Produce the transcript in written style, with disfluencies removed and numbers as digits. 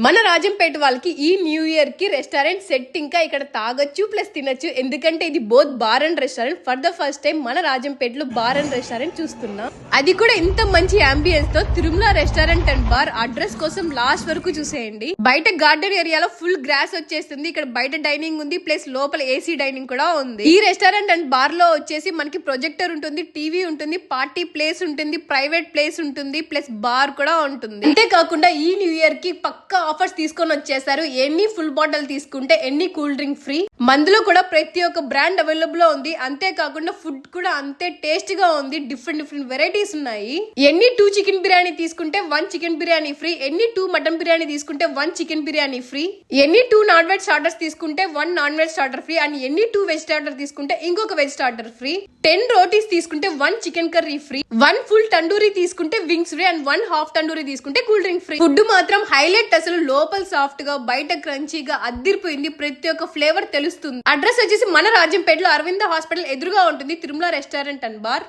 మన రాజంపేట వాళ్ళకి ఈ న్యూ ఇయర్ కి రెస్టారెంట్ సెట్ ఇంకా ఇక్కడ తాగొచ్చు ప్లస్ తినొచ్చు. ఎందుకంటే ఇది both bar and restaurant. For the first time మన రాజంపేటలో బార్ అండ్ రెస్టారెంట్ చూస్తున్నాం. అది కూడా ఇంత మంచి అంబియన్స్ తో Tirumala restaurant and bar. Address కోసం లాస్ట్ వరకు చూసేయండి. బయట గార్డెన్ ఏరియాలో ఫుల్ గ్రాస్ వచ్చేస్తుంది. ఇక్కడ బయట డైనింగ్ ఉంది ప్లస్ లోపల ఏసీ డైనింగ్ కూడా ఉంది. ఈ రెస్టారెంట్ అండ్ బార్ లో వచ్చేసి మనకి ప్రొజెక్టర్ ఉంటుంది, టీవీ ఉంటుంది, పార్టీ ప్లేస్ ఉంటుంది, ప్రైవేట్ ప్లేస్ ఉంటుంది, ప్లస్ బార్ కూడా ఉంటుంది. అంతేకాకుండా ఈ న్యూ ఇయర్ కి పక్కా ఆఫర్స్ తీసుకొని వచ్చేసారు. ఎన్ని ఫుల్ బాటిల్ తీసుకుంటే ఎన్ని కూల్ డ్రింక్ ఫ్రీ. మందులో కూడా ప్రతి ఒక్క బ్రాండ్ అవైలబుల్ ఉంది. అంతేకాకుండా ఫుడ్ కూడా అంతే టేస్ట్ గా ఉంది. డిఫరెంట్ వెరైటీస్ ఉన్నాయి. ఎన్ని 2 చికెన్ బిర్యానీ తీసుకుంటే 1 చికెన్ బిర్యానీ ఫ్రీ. ఎన్ని 2 మటన్ బిర్యానీ తీసుకుంటే 1 చికెన్ బిర్యానీ ఫ్రీ. ఎన్ని 2 నాన్ వెజ్ స్టార్టర్స్ తీసుకుంటే 1 non veg starter free. And ఎన్ని 2 వెజ్ స్టార్టర్ తీసుకుంటే ఇంకొక వెజ్ స్టార్టర్ ఫ్రీ. 10 రోటీస్ తీసుకుంటే 1 chicken curry free. 1 full tandoori తీసుకుంటే wings free. And 1 half tandoori తీసుకుంటే కూల్ డ్రింక్ ఫ్రీ. ఫుడ్ మాత్రం హైలైట్. అసలు లోపల సాఫ్ట్ గా బయట క్రంచీగా అద్దిరిపోయింది. ప్రతి ఒక్క ఫ్లేవర్ తెలుస్తుంది. అడ్రస్ వచ్చేసి మన రాజంపేటలో అరవింద హాస్పిటల్ ఎదురుగా ఉంటుంది తిరుమల రెస్టారెంట్ అండ్ బార్.